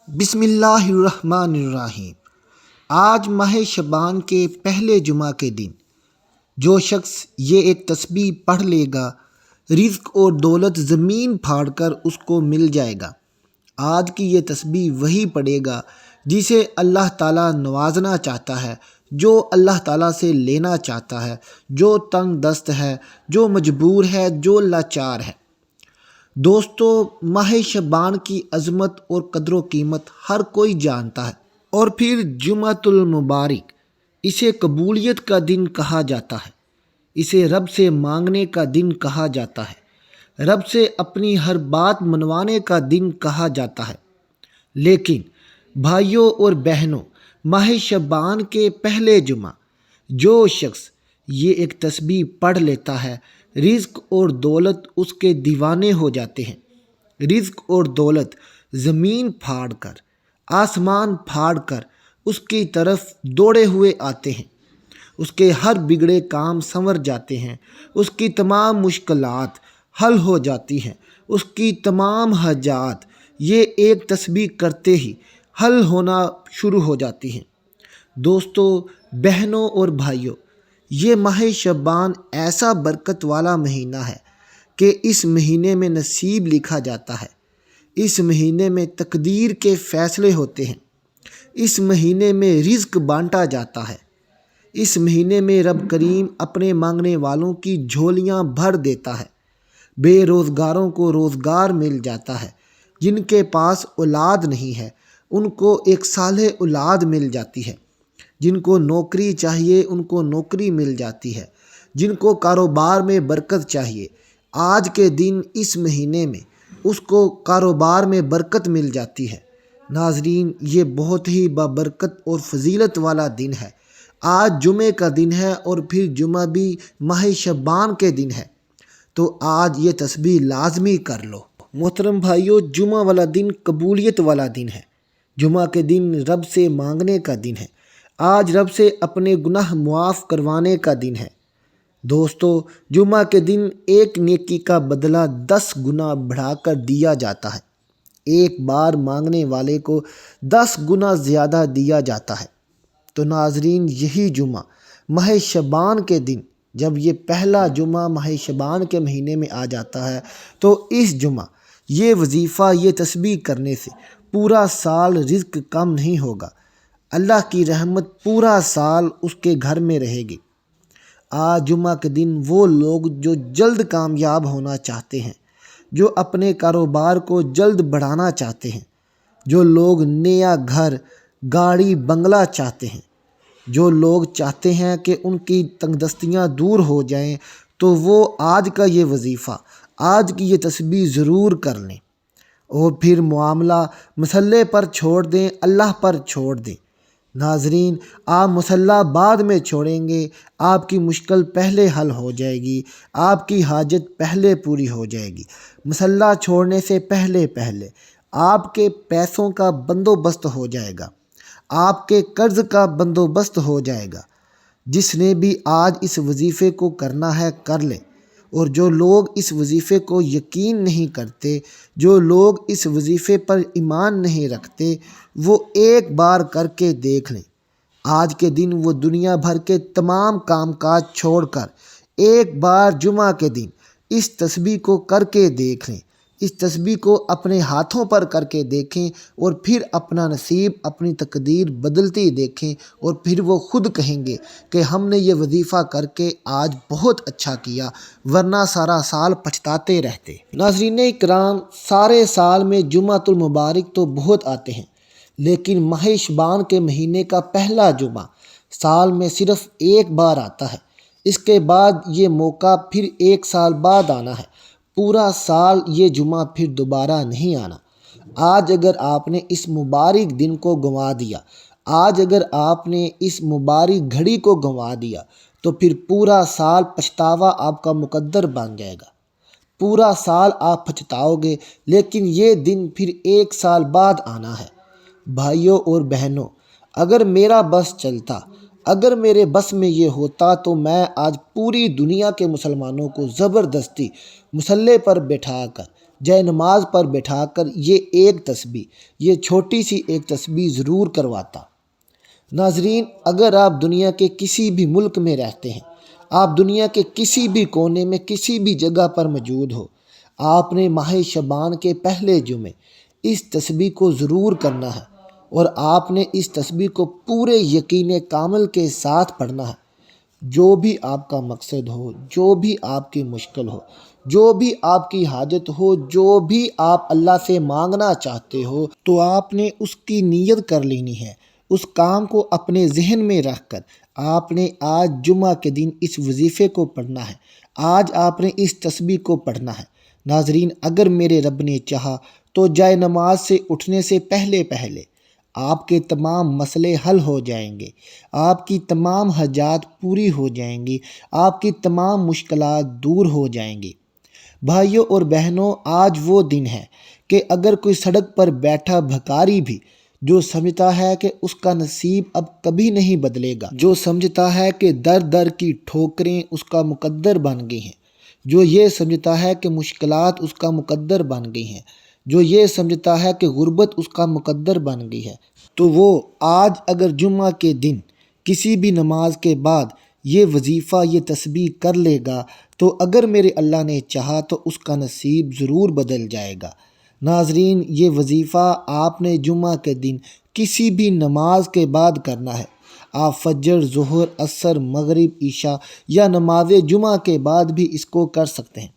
بسم اللہ الرحمن الرحیم۔ آج ماہ شعبان کے پہلے جمعہ کے دن جو شخص یہ ایک تسبیح پڑھ لے گا، رزق اور دولت زمین پھاڑ کر اس کو مل جائے گا۔ آج کی یہ تسبیح وہی پڑھے گا جسے اللہ تعالیٰ نوازنا چاہتا ہے، جو اللہ تعالیٰ سے لینا چاہتا ہے، جو تنگ دست ہے، جو مجبور ہے، جو لاچار ہے۔ دوستو، ماہ شعبان کی عظمت اور قدر و قیمت ہر کوئی جانتا ہے۔ اور پھر جمعۃ المبارک، اسے قبولیت کا دن کہا جاتا ہے، اسے رب سے مانگنے کا دن کہا جاتا ہے، رب سے اپنی ہر بات منوانے کا دن کہا جاتا ہے۔ لیکن بھائیوں اور بہنوں، ماہ شعبان کے پہلے جمعہ جو شخص یہ ایک تسبیح پڑھ لیتا ہے، رزق اور دولت اس کے دیوانے ہو جاتے ہیں۔ رزق اور دولت زمین پھاڑ کر، آسمان پھاڑ کر اس کی طرف دوڑے ہوئے آتے ہیں۔ اس کے ہر بگڑے کام سنور جاتے ہیں، اس کی تمام مشکلات حل ہو جاتی ہیں، اس کی تمام حاجات یہ ایک تسبیح کرتے ہی حل ہونا شروع ہو جاتی ہیں۔ دوستو، بہنوں اور بھائیوں، یہ ماہ شعبان ایسا برکت والا مہینہ ہے کہ اس مہینے میں نصیب لکھا جاتا ہے، اس مہینے میں تقدیر کے فیصلے ہوتے ہیں، اس مہینے میں رزق بانٹا جاتا ہے، اس مہینے میں رب کریم اپنے مانگنے والوں کی جھولیاں بھر دیتا ہے، بے روزگاروں کو روزگار مل جاتا ہے، جن کے پاس اولاد نہیں ہے ان کو ایک صالح اولاد مل جاتی ہے، جن کو نوکری چاہیے ان کو نوکری مل جاتی ہے، جن کو کاروبار میں برکت چاہیے آج کے دن اس مہینے میں اس کو کاروبار میں برکت مل جاتی ہے۔ ناظرین، یہ بہت ہی بابرکت اور فضیلت والا دن ہے۔ آج جمعے کا دن ہے اور پھر جمعہ بھی ماہ شعبان کے دن ہے، تو آج یہ تسبیح لازمی کر لو۔ محترم بھائیو، جمعہ والا دن قبولیت والا دن ہے، جمعہ کے دن رب سے مانگنے کا دن ہے، آج رب سے اپنے گناہ معاف کروانے کا دن ہے۔ دوستو، جمعہ کے دن ایک نیکی کا بدلہ 10 گنا بڑھا کر دیا جاتا ہے، ایک بار مانگنے والے کو 10 گنا زیادہ دیا جاتا ہے۔ تو ناظرین، یہی جمعہ ماہ شعبان کے دن، جب یہ پہلا جمعہ ماہ شعبان کے مہینے میں آ جاتا ہے، تو اس جمعہ یہ وظیفہ، یہ تسبیح کرنے سے پورا سال رزق کم نہیں ہوگا، اللہ کی رحمت پورا سال اس کے گھر میں رہے گی۔ آج جمعہ کے دن وہ لوگ جو جلد کامیاب ہونا چاہتے ہیں، جو اپنے کاروبار کو جلد بڑھانا چاہتے ہیں، جو لوگ نیا گھر، گاڑی، بنگلہ چاہتے ہیں، جو لوگ چاہتے ہیں کہ ان کی تنگ دستیاں دور ہو جائیں، تو وہ آج کا یہ وظیفہ، آج کی یہ تسبیح ضرور کر لیں، اور پھر معاملہ مصلے پر چھوڑ دیں، اللہ پر چھوڑ دیں۔ ناظرین، آپ مصلی بعد میں چھوڑیں گے، آپ کی مشکل پہلے حل ہو جائے گی، آپ کی حاجت پہلے پوری ہو جائے گی۔ مصلی چھوڑنے سے پہلے آپ کے پیسوں کا بندوبست ہو جائے گا، آپ کے قرض کا بندوبست ہو جائے گا۔ جس نے بھی آج اس وظیفے کو کرنا ہے کر لے، اور جو لوگ اس وظیفے کو یقین نہیں کرتے، جو لوگ اس وظیفے پر ایمان نہیں رکھتے، وہ ایک بار کر کے دیکھ لیں۔ آج کے دن وہ دنیا بھر کے تمام کام کاج چھوڑ کر ایک بار جمعہ کے دن اس تسبیح کو کر کے دیکھ لیں، اس تسبیح کو اپنے ہاتھوں پر کر کے دیکھیں، اور پھر اپنا نصیب، اپنی تقدیر بدلتی دیکھیں، اور پھر وہ خود کہیں گے کہ ہم نے یہ وظیفہ کر کے آج بہت اچھا کیا، ورنہ سارا سال پچھتاتے رہتے۔ ناظرین اکرام، سارے سال میں جمعۃ المبارک تو بہت آتے ہیں، لیکن ماہ شعبان کے مہینے کا پہلا جمعہ سال میں صرف ایک بار آتا ہے۔ اس کے بعد یہ موقع پھر ایک سال بعد آنا ہے، پورا سال یہ جمعہ پھر دوبارہ نہیں آنا۔ آج اگر آپ نے اس مبارک دن کو گنوا دیا، آج اگر آپ نے اس مبارک گھڑی کو گنوا دیا، تو پھر پورا سال پچھتاوا آپ کا مقدر بن جائے گا، پورا سال آپ پچھتاؤ گے، لیکن یہ دن پھر ایک سال بعد آنا ہے۔ بھائیوں اور بہنوں، اگر میرا بس چلتا، اگر میرے بس میں یہ ہوتا، تو میں آج پوری دنیا کے مسلمانوں کو زبردستی مصلے پر بٹھا کر جائے نماز پر بٹھا کر یہ ایک تسبیح، یہ چھوٹی سی ایک تسبیح ضرور کرواتا۔ ناظرین، اگر آپ دنیا کے کسی بھی ملک میں رہتے ہیں، آپ دنیا کے کسی بھی کونے میں کسی بھی جگہ پر موجود ہو، آپ نے ماہ شعبان کے پہلے جمعے اس تسبیح کو ضرور کرنا ہے، اور آپ نے اس تسبیح کو پورے یقین کامل کے ساتھ پڑھنا ہے۔ جو بھی آپ کا مقصد ہو، جو بھی آپ کی مشکل ہو، جو بھی آپ کی حاجت ہو، جو بھی آپ اللہ سے مانگنا چاہتے ہو، تو آپ نے اس کی نیت کر لینی ہے۔ اس کام کو اپنے ذہن میں رکھ کر آپ نے آج جمعہ کے دن اس وظیفے کو پڑھنا ہے، آج آپ نے اس تسبیح کو پڑھنا ہے۔ ناظرین، اگر میرے رب نے چاہا تو جائے نماز سے اٹھنے سے پہلے آپ کے تمام مسئلے حل ہو جائیں گے، آپ کی تمام حاجات پوری ہو جائیں گی، آپ کی تمام مشکلات دور ہو جائیں گی۔ بھائیوں اور بہنوں، آج وہ دن ہے کہ اگر کوئی سڑک پر بیٹھا بھکاری بھی جو سمجھتا ہے کہ اس کا نصیب اب کبھی نہیں بدلے گا، جو سمجھتا ہے کہ در در کی ٹھوکریں اس کا مقدر بن گئی ہیں، جو یہ سمجھتا ہے کہ مشکلات اس کا مقدر بن گئی ہیں، جو یہ سمجھتا ہے کہ غربت اس کا مقدر بن گئی ہے، تو وہ آج اگر جمعہ کے دن کسی بھی نماز کے بعد یہ وظیفہ، یہ تسبیح کر لے گا تو اگر میرے اللہ نے چاہا تو اس کا نصیب ضرور بدل جائے گا۔ ناظرین، یہ وظیفہ آپ نے جمعہ کے دن کسی بھی نماز کے بعد کرنا ہے۔ آپ فجر، ظہر، عصر، مغرب، عشاء یا نماز جمعہ کے بعد بھی اس کو کر سکتے ہیں۔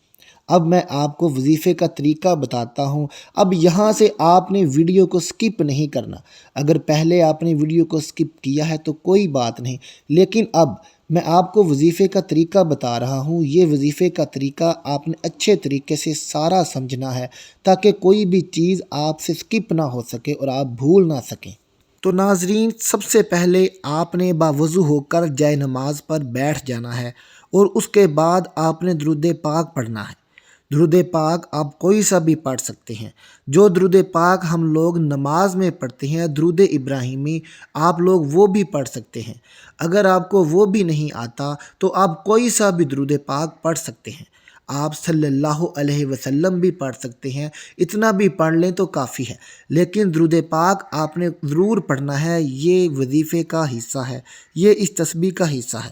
اب میں آپ کو وظیفے کا طریقہ بتاتا ہوں۔ اب یہاں سے آپ نے ویڈیو کو سکپ نہیں کرنا۔ اگر پہلے آپ نے ویڈیو کو سکپ کیا ہے تو کوئی بات نہیں، لیکن اب میں آپ کو وظیفے کا طریقہ بتا رہا ہوں۔ یہ وظیفے کا طریقہ آپ نے اچھے طریقے سے سارا سمجھنا ہے تاکہ کوئی بھی چیز آپ سے سکپ نہ ہو سکے اور آپ بھول نہ سکیں۔ تو ناظرین، سب سے پہلے آپ نے باوضو ہو کر جائے نماز پر بیٹھ جانا ہے، اور اس کے بعد آپ نے درود پاک پڑھنا ہے۔ درود پاک آپ کوئی سا بھی پڑھ سکتے ہیں۔ جو درود پاک ہم لوگ نماز میں پڑھتے ہیں، درود ابراہیمی، آپ لوگ وہ بھی پڑھ سکتے ہیں۔ اگر آپ کو وہ بھی نہیں آتا تو آپ کوئی سا بھی درود پاک پڑھ سکتے ہیں۔ آپ صلی اللہ علیہ وسلم بھی پڑھ سکتے ہیں، اتنا بھی پڑھ لیں تو کافی ہے، لیکن درود پاک آپ نے ضرور پڑھنا ہے۔ یہ وظیفے کا حصہ ہے، یہ اس تسبیح کا حصہ ہے۔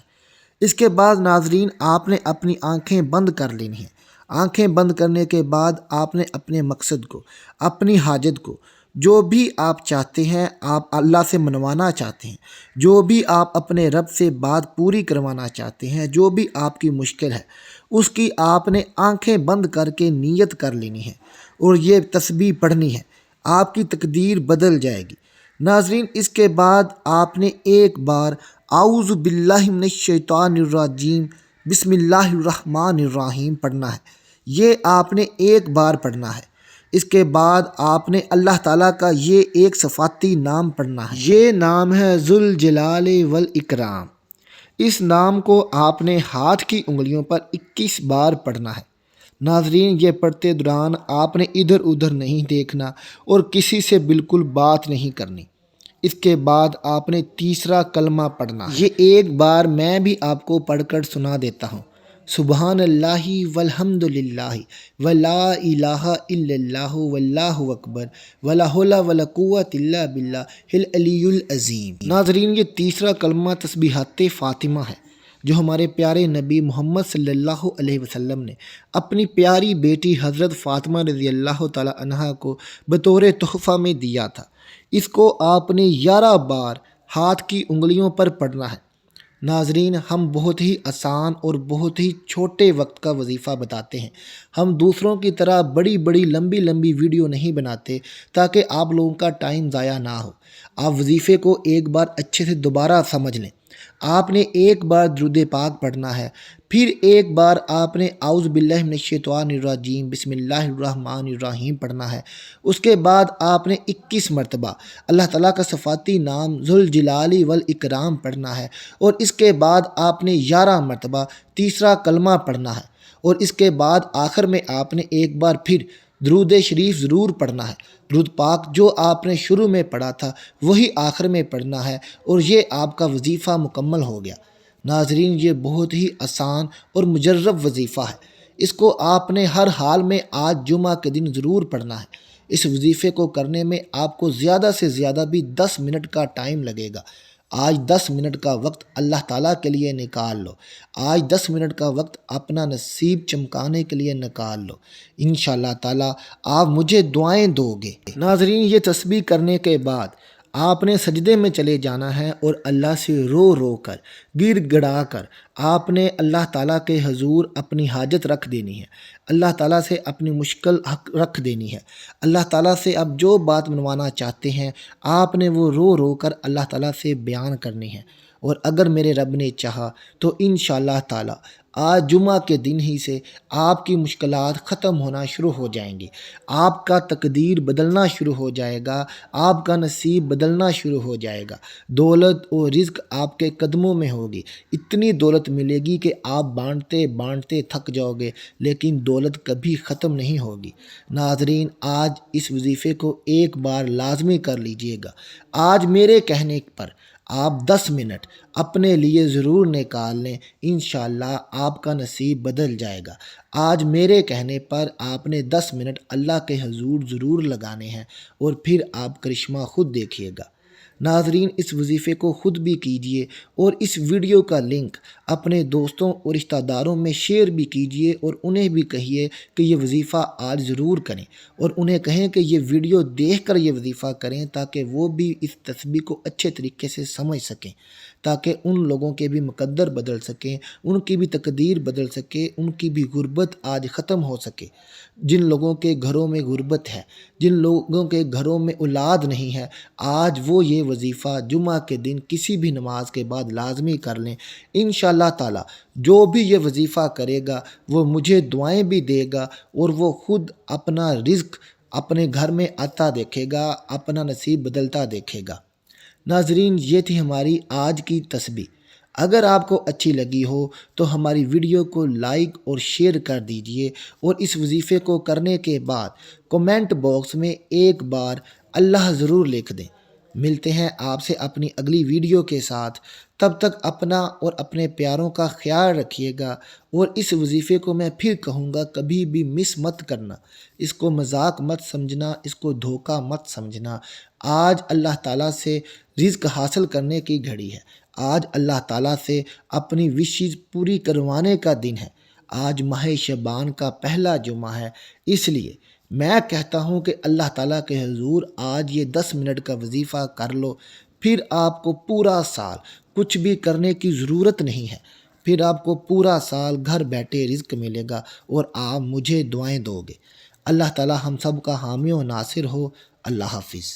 اس کے بعد ناظرین، آپ نے اپنی آنکھیں بند کر لینی ہیں۔ آنکھیں بند کرنے کے بعد آپ نے اپنے مقصد کو، اپنی حاجت کو، جو بھی آپ چاہتے ہیں، آپ اللہ سے منوانا چاہتے ہیں، جو بھی آپ اپنے رب سے بات پوری کروانا چاہتے ہیں، جو بھی آپ کی مشکل ہے، اس کی آپ نے آنکھیں بند کر کے نیت کر لینی ہے اور یہ تسبیح پڑھنی ہے۔ آپ کی تقدیر بدل جائے گی۔ ناظرین، اس کے بعد آپ نے ایک بار اعوذ باللہ من الشیطان الرجیم بسم اللہ الرحمن الرحیم پڑھنا ہے۔ یہ آپ نے ایک بار پڑھنا ہے۔ اس کے بعد آپ نے اللہ تعالیٰ کا یہ ایک صفاتی نام پڑھنا ہے۔ یہ نام ہے ذوالجلال والاکرام۔ اس نام کو آپ نے ہاتھ کی انگلیوں پر 21 بار پڑھنا ہے۔ ناظرین، یہ پڑھتے دوران آپ نے ادھر ادھر نہیں دیکھنا اور کسی سے بالکل بات نہیں کرنی۔ اس کے بعد آپ نے تیسرا کلمہ پڑھنا ہے۔ یہ ایک بار میں بھی آپ کو پڑھ کر سنا دیتا ہوں۔ سبحان اللہ والحمد للہ ولا الہ الا اللہ واللہ اکبر ولا حول ولا قوۃ الا باللہ العلی العظیم۔ ناظرین، یہ تیسرا کلمہ تسبیحات فاطمہ ہے جو ہمارے پیارے نبی محمد صلی اللہ علیہ وسلم نے اپنی پیاری بیٹی حضرت فاطمہ رضی اللہ تعالی عنہا کو بطور تحفہ میں دیا تھا۔ اس کو آپ نے 11 بار ہاتھ کی انگلیوں پر پڑھنا ہے۔ ناظرین، ہم بہت ہی آسان اور بہت ہی چھوٹے وقت کا وظیفہ بتاتے ہیں۔ ہم دوسروں کی طرح بڑی بڑی لمبی لمبی ویڈیو نہیں بناتے تاکہ آپ لوگوں کا ٹائم ضائع نہ ہو۔ آپ وظیفے کو ایک بار اچھے سے دوبارہ سمجھ لیں۔ آپ نے ایک بار درود پاک پڑھنا ہے، پھر ایک بار آپ نے اعوذ باللہ من الشیطان الرجیم بسم اللہ الرحمن الرحیم پڑھنا ہے۔ اس کے بعد آپ نے 21 مرتبہ اللہ تعالیٰ کا صفاتی نام ذوالجلال والاکرام پڑھنا ہے، اور اس کے بعد آپ نے 11 مرتبہ تیسرا کلمہ پڑھنا ہے، اور اس کے بعد آخر میں آپ نے ایک بار پھر درود شریف ضرور پڑھنا ہے۔ درود پاک جو آپ نے شروع میں پڑھا تھا وہی آخر میں پڑھنا ہے، اور یہ آپ کا وظیفہ مکمل ہو گیا۔ ناظرین، یہ بہت ہی آسان اور مجرب وظیفہ ہے۔ اس کو آپ نے ہر حال میں آج جمعہ کے دن ضرور پڑھنا ہے۔ اس وظیفے کو کرنے میں آپ کو زیادہ سے زیادہ بھی 10 منٹ کا ٹائم لگے گا۔ آج 10 منٹ کا وقت اللہ تعالیٰ کے لیے نکال لو۔ آج 10 منٹ کا وقت اپنا نصیب چمکانے کے لیے نکال لو۔ انشاءاللہ تعالیٰ آپ مجھے دعائیں دو گے۔ ناظرین، یہ تسبیح کرنے کے بعد آپ نے سجدے میں چلے جانا ہے اور اللہ سے رو رو کر، گر گڑا کر آپ نے اللہ تعالیٰ کے حضور اپنی حاجت رکھ دینی ہے۔ اللہ تعالیٰ سے اپنی مشکل حق رکھ دینی ہے۔ اللہ تعالیٰ سے اب جو بات منوانا چاہتے ہیں آپ نے وہ رو رو کر اللہ تعالیٰ سے بیان کرنی ہے۔ اور اگر میرے رب نے چاہا تو انشاءاللہ تعالیٰ آج جمعہ کے دن ہی سے آپ کی مشکلات ختم ہونا شروع ہو جائیں گی۔ آپ کا تقدیر بدلنا شروع ہو جائے گا، آپ کا نصیب بدلنا شروع ہو جائے گا۔ دولت اور رزق آپ کے قدموں میں ہوگی۔ اتنی دولت ملے گی کہ آپ بانٹتے بانٹتے تھک جاؤ گے، لیکن دولت کبھی ختم نہیں ہوگی۔ ناظرین، آج اس وظیفے کو ایک بار لازمی کر لیجئے گا۔ آج میرے کہنے پر آپ 10 منٹ اپنے لیے ضرور نکال لیں، انشاءاللہ آپ کا نصیب بدل جائے گا۔ آج میرے کہنے پر آپ نے 10 منٹ اللہ کے حضور ضرور لگانے ہیں اور پھر آپ کرشمہ خود دیکھیے گا۔ ناظرین، اس وظیفے کو خود بھی کیجئے اور اس ویڈیو کا لنک اپنے دوستوں اور رشتہ داروں میں شیئر بھی کیجئے اور انہیں بھی کہیے کہ یہ وظیفہ آج ضرور کریں، اور انہیں کہیں کہ یہ ویڈیو دیکھ کر یہ وظیفہ کریں تاکہ وہ بھی اس تسبیح کو اچھے طریقے سے سمجھ سکیں، تاکہ ان لوگوں کے بھی مقدر بدل سکیں، ان کی بھی تقدیر بدل سکے، ان کی بھی غربت آج ختم ہو سکے۔ جن لوگوں کے گھروں میں غربت ہے، جن لوگوں کے گھروں میں اولاد نہیں ہے، آج وہ یہ وظیفہ جمعہ کے دن کسی بھی نماز کے بعد لازمی کر لیں۔ انشاءاللہ تعالیٰ جو بھی یہ وظیفہ کرے گا وہ مجھے دعائیں بھی دے گا اور وہ خود اپنا رزق اپنے گھر میں آتا دیکھے گا، اپنا نصیب بدلتا دیکھے گا۔ ناظرین، یہ تھی ہماری آج کی تسبیح۔ اگر آپ کو اچھی لگی ہو تو ہماری ویڈیو کو لائک اور شیئر کر دیجئے، اور اس وظیفے کو کرنے کے بعد کومنٹ باکس میں ایک بار اللہ ضرور لکھ دیں۔ ملتے ہیں آپ سے اپنی اگلی ویڈیو کے ساتھ، تب تک اپنا اور اپنے پیاروں کا خیال رکھیے گا، اور اس وظیفے کو میں پھر کہوں گا کبھی بھی مس مت کرنا، اس کو مذاق مت سمجھنا، اس کو دھوکہ مت سمجھنا۔ آج اللہ تعالیٰ سے رزق حاصل کرنے کی گھڑی ہے، آج اللہ تعالیٰ سے اپنی وشز پوری کروانے کا دن ہے۔ آج ماہ شعبان کا پہلا جمعہ ہے، اس لیے میں کہتا ہوں کہ اللہ تعالیٰ کے حضور آج یہ 10 منٹ کا وظیفہ کر لو، پھر آپ کو پورا سال کچھ بھی کرنے کی ضرورت نہیں ہے، پھر آپ کو پورا سال گھر بیٹھے رزق ملے گا اور آپ مجھے دعائیں دو گے۔ اللہ تعالیٰ ہم سب کا حامی و ناصر ہو۔ اللہ حافظ۔